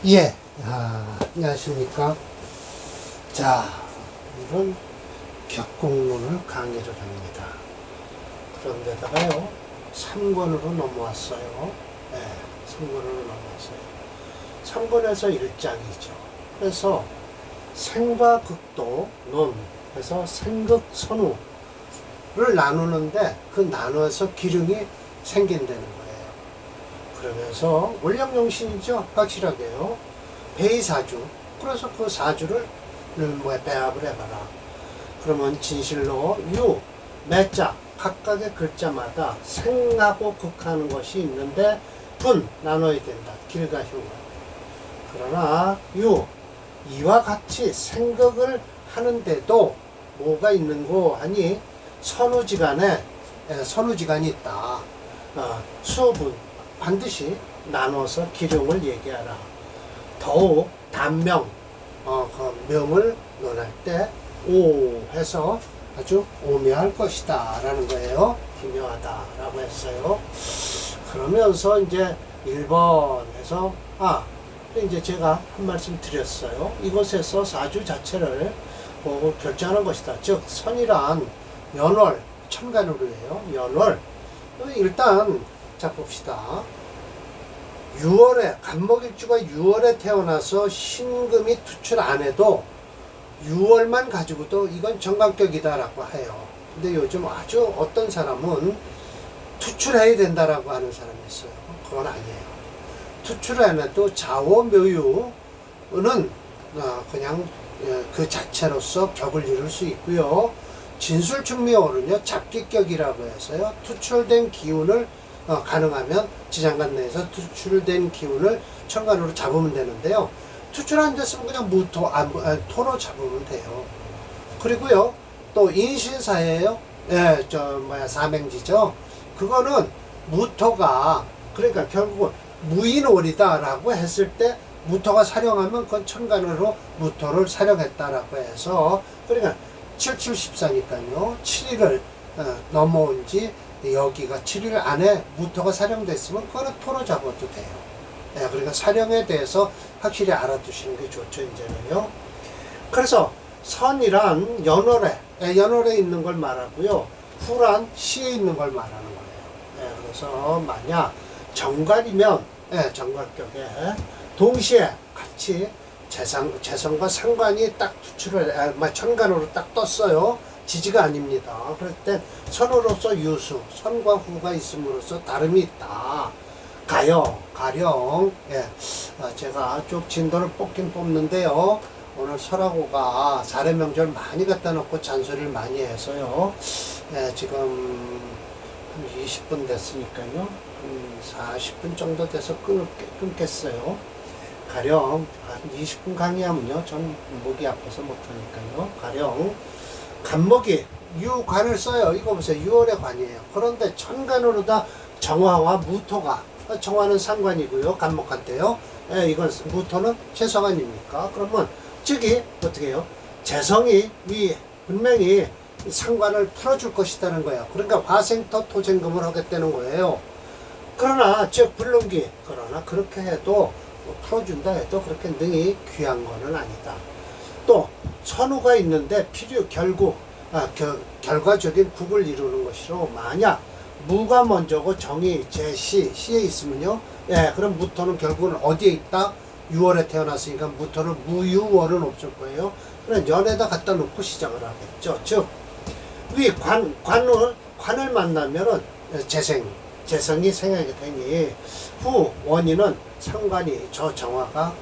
예, 안녕하십니까. 자, 오늘은 격공론을 강의를 합니다. 그런데다가요, 3권으로 넘어왔어요. 예, 3권으로 넘어왔어요. 3권에서 1장이죠. 그래서 생과 극도, 논, 그래서 생극, 선우를 나누는데 그 나누어서 기륭이 생긴다는 거예요. 그러면서 원령용신이죠. 확실하게요. 배의사주. 그래서 그 사주를 배합을 해봐라. 그러면 진실로 유, 매자 각각의 글자마다 생하고 극하는 것이 있는데 분 나눠야 된다. 길과 흉을. 그러나 유, 이와 같이 생극을 하는데도 뭐가 있는고 하니 선우지간에 선우지간이 있다. 수분 반드시 나눠서 기룡을 얘기하라. 더욱 단명, 그 명을 논할 때 오 해서 아주 오묘할 것이다 라는 거예요. 기묘하다 라고 했어요. 그러면서 이제 1번에서 이제 제가 한 말씀 드렸어요. 이곳에서 사주 자체를 보고 결정하는 것이다. 즉 선이란 연월, 천간으로 해요. 연월. 일단 자 봅시다. 6월에 간목일주가 6월에 태어나서 신금이 투출 안 해도 6월만 가지고도 이건 정관격이다라고 해요. 근데 요즘 아주 어떤 사람은 투출해야 된다라고 하는 사람이 있어요. 그건 아니에요. 투출을 안 해도 자오묘유는 그냥 그 자체로서 격을 이룰 수 있고요. 진술충미월은요 잡기격이라고 해서요 투출된 기운을 가능하면 지장간 내에서 투출된 기운을 천간으로 잡으면 되는데요. 투출 안 됐으면 그냥 무토, 토로 잡으면 돼요. 그리고요, 또 인신사예요. 예, 사맹지죠. 그거는 무토가, 그러니까 결국 무인월이다라고 했을 때 무토가 사령하면 그건 천간으로 무토를 사령했다라고 해서, 그러니까 7714니까요. 7일을 넘어온 지 여기가 7일 안에 무토가 사령됐으면 그거는 토로 잡아도 돼요. 예, 그러니까 사령에 대해서 확실히 알아두시는 게 좋죠, 이제는요. 그래서 선이란 연월에 있는 걸 말하고요. 후란 시에 있는 걸 말하는 거예요. 예, 그래서 만약 정관이면, 정관격에 동시에 같이 재성과 상관이 딱 천간으로 딱 떴어요. 지지가 아닙니다. 그럴 때 선으로서 유수, 선과 후가 있음으로써 다름이 있다. 가령, 제가 쭉 진도를 뽑긴 뽑는데요. 오늘 설하고가 사례명절 많이 갖다 놓고 잔소리를 많이 해서요. 지금 한 20분 됐으니까요. 한 40분 정도 돼서 끊겠어요. 가령 한 20분 강의하면요. 전 목이 아파서 못하니까요. 가령 간목이 유관을 써요. 이거 보세요. 6월의 관이에요. 그런데 천간으로다 정화와 무토가 정화는 상관이고요. 간목한테요. 이건 무토는 최성관입니까? 그러면 즉이 어떻게 해요? 재성이 분명히 상관을 풀어줄 것이라는 거예요. 그러니까 화생토 토생금을 하겠다는 거예요. 그러나 즉 불능기 그러나 그렇게 해도 풀어준다 해도 그렇게 능히 귀한 거는 아니다. 또 선우가 있는데 결과적인 국을 이루는 것이로 만약 무가 먼저고 정이 시에 있으면요. 그럼 무토는 결국은 어디에 있다? 6월에 태어났으니까 무토는 무유월은 없을 거예요. 그럼 연에다 갖다 놓고 시작을 하겠죠. 즉, 관을 만나면은 재성이 생하게 되니 후 원인은 상관이 저 정화가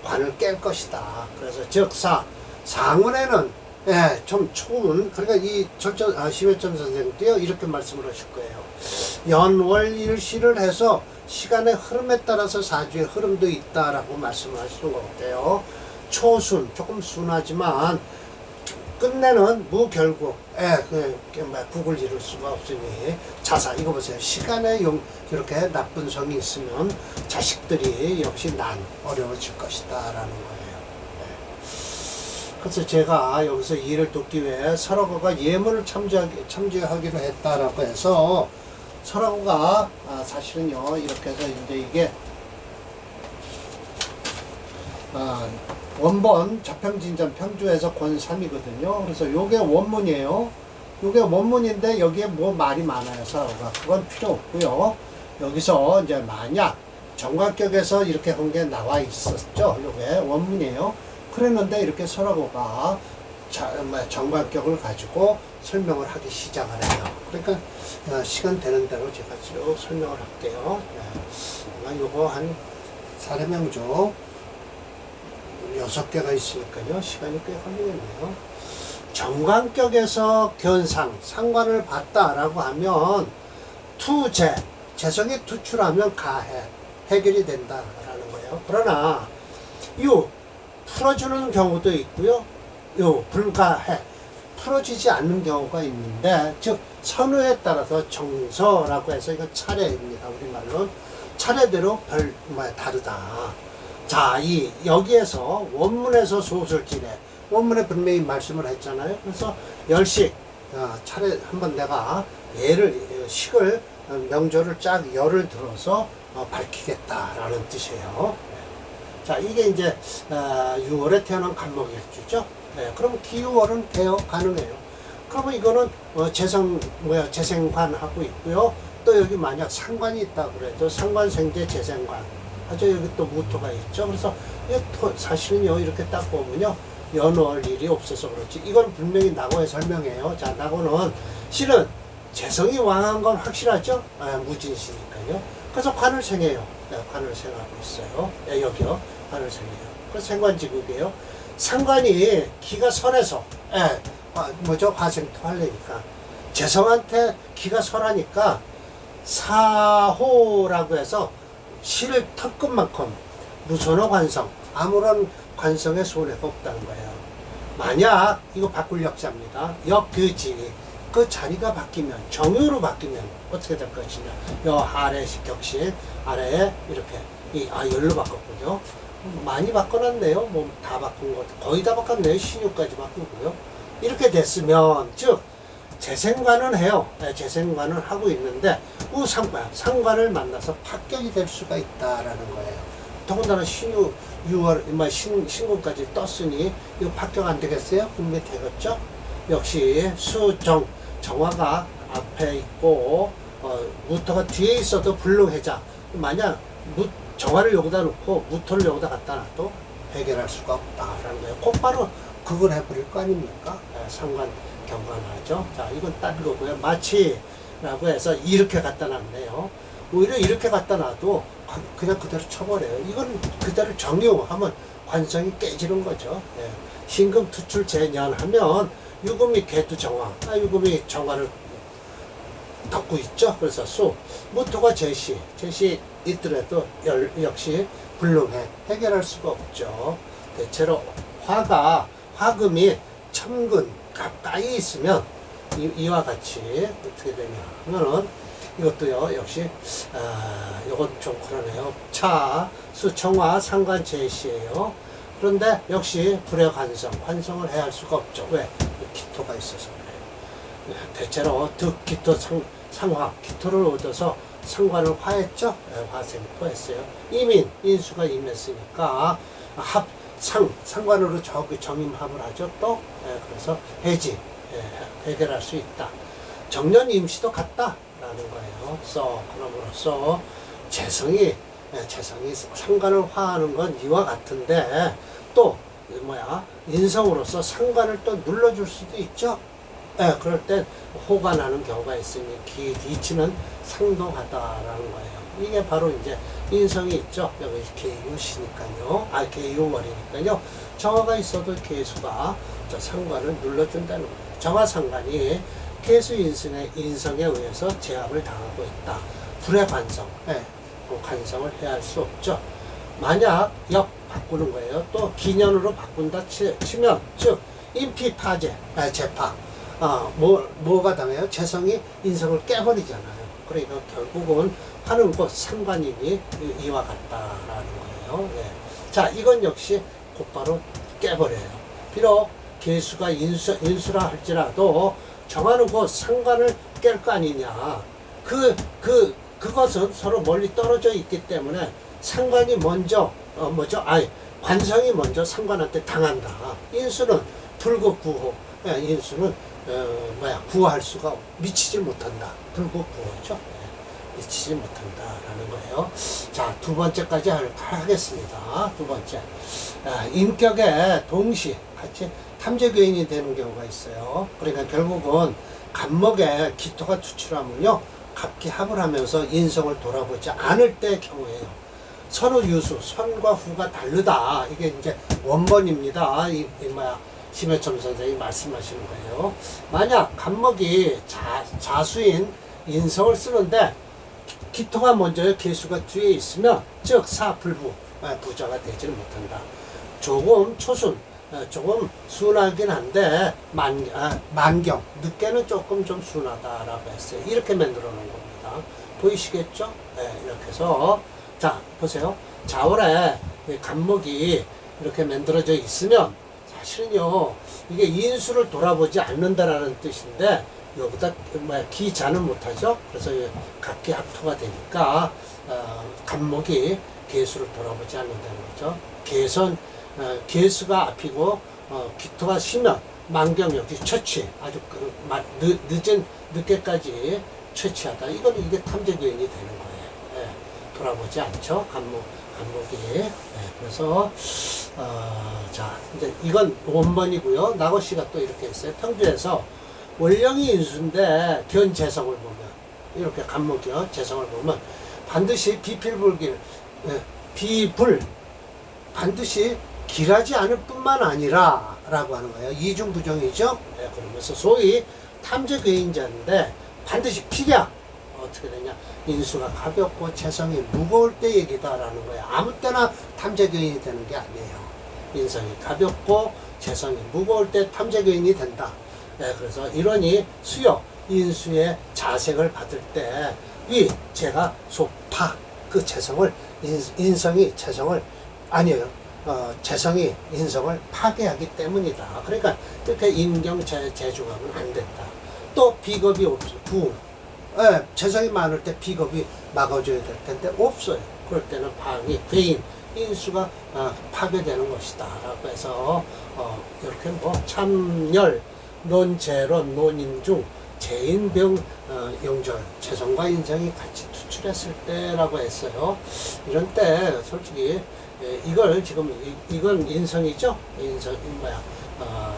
관을 깰 것이다. 그래서 즉 상운에는 좀 좋은, 그러니까 이 심혜점 선생님도요, 이렇게 말씀을 하실 거예요. 연월일시를 해서 시간의 흐름에 따라서 사주의 흐름도 있다라고 말씀을 하시는 것 같아요. 초순, 조금 순하지만, 끝내는 무결국, 국을 이룰 수가 없으니, 이거 보세요. 시간에 이렇게 나쁜 성이 있으면 자식들이 역시 어려워질 것이다, 라는 거예요. 그래서 제가 여기서 이해를 돕기 위해 설화고가 예문을 참조하기로 했다라고 해서 설화고가 사실은요 이렇게 해서 이제 이게 원본 저평진전 평주에서 권3이거든요. 그래서 요게 원문이에요. 요게 원문인데 여기에 뭐 말이 많아요. 서로가. 그건 필요 없고요. 여기서 이제 만약 정관격에서 이렇게 한 게 나와 있었죠. 요게 원문이에요. 그랬는데 이렇게 서로가 정관격을 가지고 설명을 하기 시작을 해요. 그러니까 시간 되는 대로 제가 쭉 설명을 할게요. 네. 요거 한 사례명조 6개가 있으니까요. 시간이 꽤 걸리겠네요. 정관격에서 견상, 상관을 봤다라고 하면 투재, 재성이 투출하면 가해, 해결이 된다라는 거예요. 그러나 요 풀어주는 경우도 있고요. 요 불가해, 풀어지지 않는 경우가 있는데, 즉 선우에 따라서 정서라고 해서 이거 차례입니다. 우리말로 차례대로 다르다. 자, 여기에서 원문에서 소설지래, 원문에 분명히 말씀을 했잖아요. 그래서 열식, 차례 한번 내가 식을, 명조를 쫙 열을 들어서 밝히겠다라는 뜻이에요. 자, 이게 이제 6월에 태어난 간목일주죠. 네, 그럼 기유월은 가능해요. 그러면 이거는 재생관하고 있고요. 또 여기 만약 상관이 있다 그래도 상관생재 재생관 하죠. 여기 또 무토가 있죠. 그래서 사실은요, 이렇게 딱 보면요, 연월 일이 없어서 그렇지. 이건 분명히 낙오에 설명해요. 자, 낙오는 실은 재성이 왕한 건 확실하죠. 무진시니까요. 그래서 관을 생해요. 네, 관을 생하고 있어요. 네, 여기요, 관을 생해요. 그래서 생관지국이에요. 상관이 기가 선해서, 화생토 하려니까 재성한테 기가 선하니까 사호라고 해서 실 턱끝만큼 무선호 관성, 아무런 관성에 손해가 없다는 거예요. 만약 이거 바꿀 역사입니다. 역그지, 그 자리가 바뀌면, 정유로 바뀌면 어떻게 될 것이냐. 요 아래 격식 아래에 이렇게 열로 바꿨군요. 많이 바꿔놨네요. 뭐 다 바꾼 것, 거의 다 바꿨네요. 신유까지 바꾸고요. 이렇게 됐으면, 즉 재생관은 해요. 네, 재생관은 하고 있는데 상관을 만나서 합격이 될 수가 있다라는 거예요. 더군다나 신유 6월 신군까지 떴으니 이거 합격 안 되겠어요? 분명히 되겠죠. 역시 정화가 앞에 있고 무토가 뒤에 있어도 불능해자. 만약 정화를 여기다 놓고 무토를 여기다 갖다 놔도 해결할 수가 없다라는 거예요. 곧바로 그걸 해버릴 거 아닙니까? 상관 경관하죠. 자, 이건 딴 거고요. 마치라고 해서 이렇게 갖다 놨네요. 오히려 이렇게 갖다 놔도 그냥 그대로 쳐버려요. 이건 그대로 정유하면 관성이 깨지는 거죠. 예. 신금 투출 재년하면 유금이 개투 정화, 유금이 정화를 덮고 있죠. 그래서 무토가 제시 있더라도 역시 불능해, 해결할 수가 없죠. 대체로 화금이 천근 가까이 있으면 이와 같이 어떻게 되냐 하면은 이것도요, 역시 이건 좀 그러네요. 수청화 상관 제시예요. 그런데 역시 불의 관성을 해야 할 수가 없죠. 왜? 기토가 있어서 그래요. 대체로 득기토 상화, 기토를 얻어서 상관을 화했죠. 화생토 했어요. 인수가 임했으니까 상관으로 정임합을 하죠. 또 그래서 해결할 수 있다. 정년 임시도 같다라는 거예요. 그럼으로써 재성이 상관을 화하는 건 이와 같은데, 또 인성으로서 상관을 또 눌러줄 수도 있죠. 그럴 땐 호가 나는 경우가 있으니 기치는 상동하다라는 거예요. 이게 바로 이제 인성이 있죠. 여기 계유시니까요. 계유월이니까요. 정화가 있어도 계수가 상관을 눌러준다는 거예요. 정화상관이 계수 인성에 의해서 제압을 당하고 있다. 불의 관성, 관성을 해야 할 수 없죠. 만약 바꾸는 거예요. 또 기년으로 바꾼다 치면, 즉 인피파제, 재파, 뭐가 당해요? 재성이 인성을 깨버리잖아요. 그러니까 결국은 하는 것 상관이니 이와 같다라는 거예요. 자, 이건 역시 곧바로 깨버려요. 비록 계수가 인수라 할지라도 정하는 것 상관을 깰 거 아니냐. 그것은 서로 멀리 떨어져 있기 때문에 상관이 먼저 관성이 먼저 상관한테 당한다. 인수는 불급부호. 인수는 구할 수가 미치지 못한다. 불급부호죠. 미치지 못한다라는 거예요. 자, 두 번째까지 하겠습니다. 두 번째. 인격에 동시에 같이 탐재교인이 되는 경우가 있어요. 그러니까 결국은 간목에 기토가 투출하면요, 갑기합을 하면서 인성을 돌아보지 않을 때의 경우에요. 선후 유수, 선과 후가 다르다. 이게 이제 원본입니다. 심해첨 선생님이 말씀하시는 거예요. 만약 간목이 자수인 인성을 쓰는데 기토가 먼저요, 개수가 뒤에 있으면 즉 사불부, 부자가 되지는 못한다. 조금 초순, 조금 순하긴 한데 만경, 늦게는 조금 좀 순하다라고 했어요. 이렇게 만들어 놓은 겁니다. 보이시겠죠? 이렇게 해서 자, 보세요. 자월에 간목이 이렇게 만들어져 있으면 사실은요, 이게 인수를 돌아보지 않는다라는 뜻인데 여기다 기자는 못하죠. 그래서 각기합토가 되니까 간목이 개수를 돌아보지 않는다는 거죠. 개수가 앞이고 기토가 쉬면 만경 역시 처치, 아주 늦게까지 처치하다. 이게 탐재교인이 되는 거예요. 돌아보지 않죠. 간목이. 그래서 자, 이제 이건 원본이고요. 나고씨가 또 이렇게 했어요. 평주에서 원령이 인수인데 견재성을 보면 이렇게 간목이요, 재성을 보면 반드시 비필불길, 반드시 길하지 않을 뿐만 아니라 라고 하는 거예요. 이중부정이죠. 그러면서 소위 탐재교인자인데 반드시 필야 어떻게 되냐, 인수가 가볍고 재성이 무거울 때 얘기다라는 거예요. 아무 때나 탐재교인이 되는 게 아니에요. 인성이 가볍고 재성이 무거울 때 탐재교인이 된다. 그래서 이러니 수요 인수의 자색을 받을 때 제가 소파 그 재성을 인성이 재성을 아니에요. 재성이 인성을 파괴하기 때문이다. 그러니까 이렇게 인경 재중하면 안 된다. 또 비겁이 없어. 재성이 많을 때 비겁이 막아줘야 될 텐데 없어요. 그럴 때는 방이 괴인 인수가 파괴되는 것이다 라고 해서 이렇게 참열 논재론 논인중 재인병 영절 재성과 인성이 같이 투출했을 때라고 했어요. 이런 때 솔직히 이걸 지금 이건 인성이죠. 인성이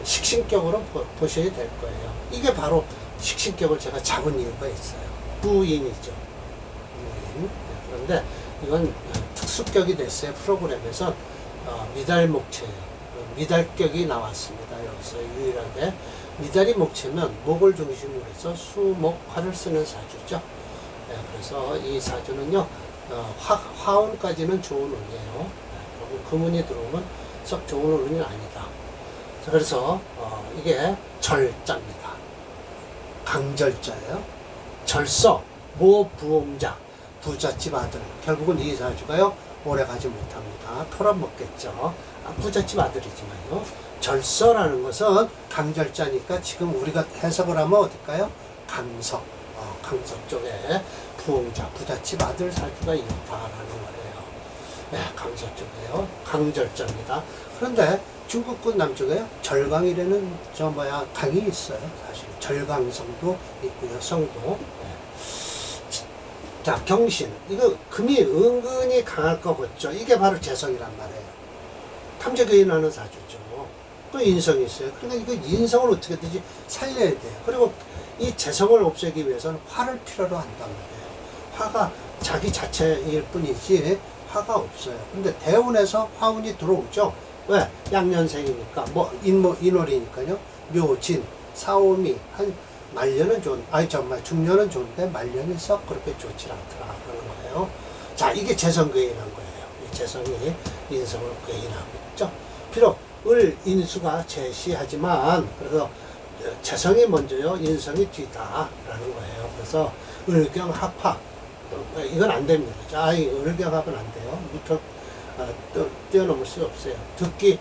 식신격으로 보셔야 될 거예요. 이게 바로 식신격을 제가 잡은 이유가 있어요. 부인이죠. 부인. 그런데 이건 특수격이 됐어요. 프로그램에서 미달목체예요. 미달격이 나왔습니다. 여기서 유일하게 미달이 목체면 목을 중심으로 해서 수목화를 쓰는 사주죠. 그래서 이 사주는요, 화운까지는 좋은 운이에요. 그리고 금운이 들어오면 썩 좋은 운이 아니다. 그래서 이게 절자입니다. 강절자예요. 절서, 모부옹자, 부잣집 아들. 결국은 이 사주가요, 오래 가지 못합니다. 털어먹겠죠. 부잣집 아들이지만요. 절서라는 것은 강절자니까 지금 우리가 해석을 하면 어딜까요? 강석. 강석 쪽에 부옹자, 부잣집 아들 사주가 있다라는 거예요. 강석 쪽에요. 강절자입니다. 그런데 중국군 남쪽에 절강이라는 강이 있어요. 사실 절강성도 있고요. 성도. 자, 경신. 이거 금이 은근히 강할 거겠죠. 이게 바로 재성이란 말이에요. 탐재교인하는 사주죠. 또 인성이 있어요. 그러니까 이거 인성을 어떻게 되지 살려야 돼요. 그리고 이 재성을 없애기 위해서는 화를 필요로 한단 말이에요. 화가 자기 자체일 뿐이지 화가 없어요. 근데 대운에서 화운이 들어오죠. 왜? 양년생이니까 인월이니까요. 묘진, 사오미, 한 말년은 중년은 좋은데 말년이 썩 그렇게 좋지 않더라 그러는 거예요. 자, 이게 재성 괴인한 거예요. 이 재성이 인성을 괴인하고 있죠. 비록 인수가 제시하지만 그래서 재성이 먼저요, 인성이 뒤다라는 거예요. 그래서 을경합합 이건 안 됩니다. 자, 이 을경합은 안 돼요. 밑을 뛰어넘을 수 없어요. 듣기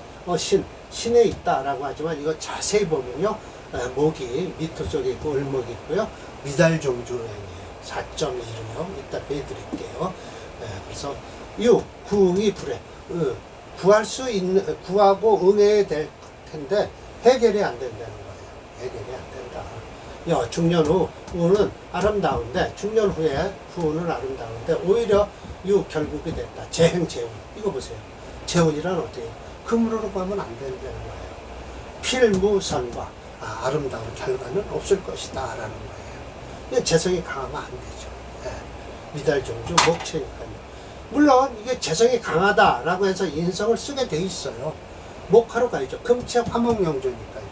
신에 있다라고 하지만 이거 자세히 보면요, 목이 미토 쪽에 있고 을목이 있고요, 미달종조행이에요. 4.1이요. 이따 배드릴게요. 그래서 유, 구응이 불해. 구할 수 있는, 구하고 응해야 될 텐데 해결이 안 된다는 거예요. 해결이 안 된다. 야, 중년 후, 후는 아름다운데, 중년 후에, 후는 아름다운데, 오히려 유, 결국이 됐다. 재행, 재운. 이거 보세요. 재운이란 어떻게, 금으로 가면 안 된다는 거예요. 필무선과, 아름다운 결과는 없을 것이다. 라는 거예요. 재성이 강하면 안 되죠. 예. 미달종주, 목체니까요. 물론, 이게 재성이 강하다라고 해서 인성을 쓰게 돼 있어요. 목하러 가야죠. 금체 화목영조니까요.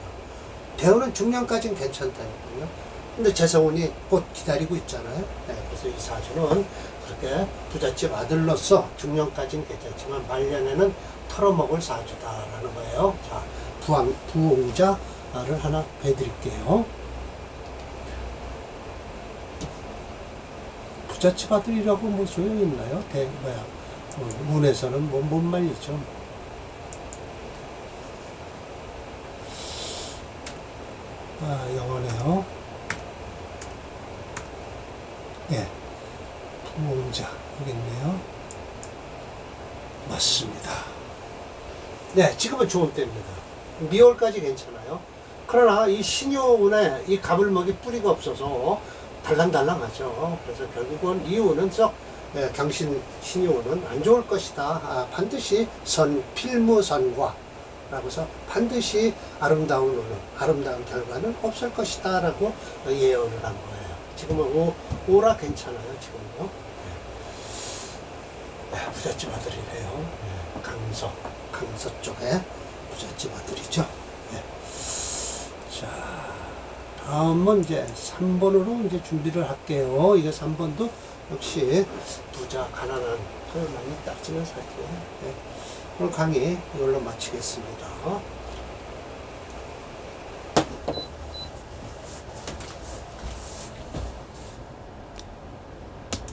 대우는 중년까지는 괜찮다니까요. 근데 재성운이 곧 기다리고 있잖아요. 네, 그래서 이 사주는 그렇게 부잣집 아들로서 중년까지는 괜찮지만 말년에는 털어먹을 사주다라는 거예요. 자, 부홍자를 하나 배드릴게요. 부잣집 아들이라고 뭐 소용이 있나요? 운에서는 뭐 못 말리죠. 영어네요. 예. 부홍자. 여기 있네요. 맞습니다. 네, 지금은 좋은 때입니다. 미월까지 괜찮아요. 그러나 이 신유운에 이 가불먹이 뿌리가 없어서 달랑달랑하죠. 그래서 결국은 이유는 경신 신유운은 안 좋을 것이다. 반드시 필무선과 라고 해서 반드시 아름다운 결과는 없을 것이다 라고 예언을 한 거예요. 지금은 오라 괜찮아요. 지금은요. 네, 부잣집 아들이래요. 네, 강서 쪽에 부잣집 아들이죠. 네. 자, 다음은 이제 3번으로 이제 준비를 할게요. 이게 3번도 역시 부자, 가난한 걸 많이 따지는 사주예요. 네. 오늘 강의 이걸로 마치겠습니다.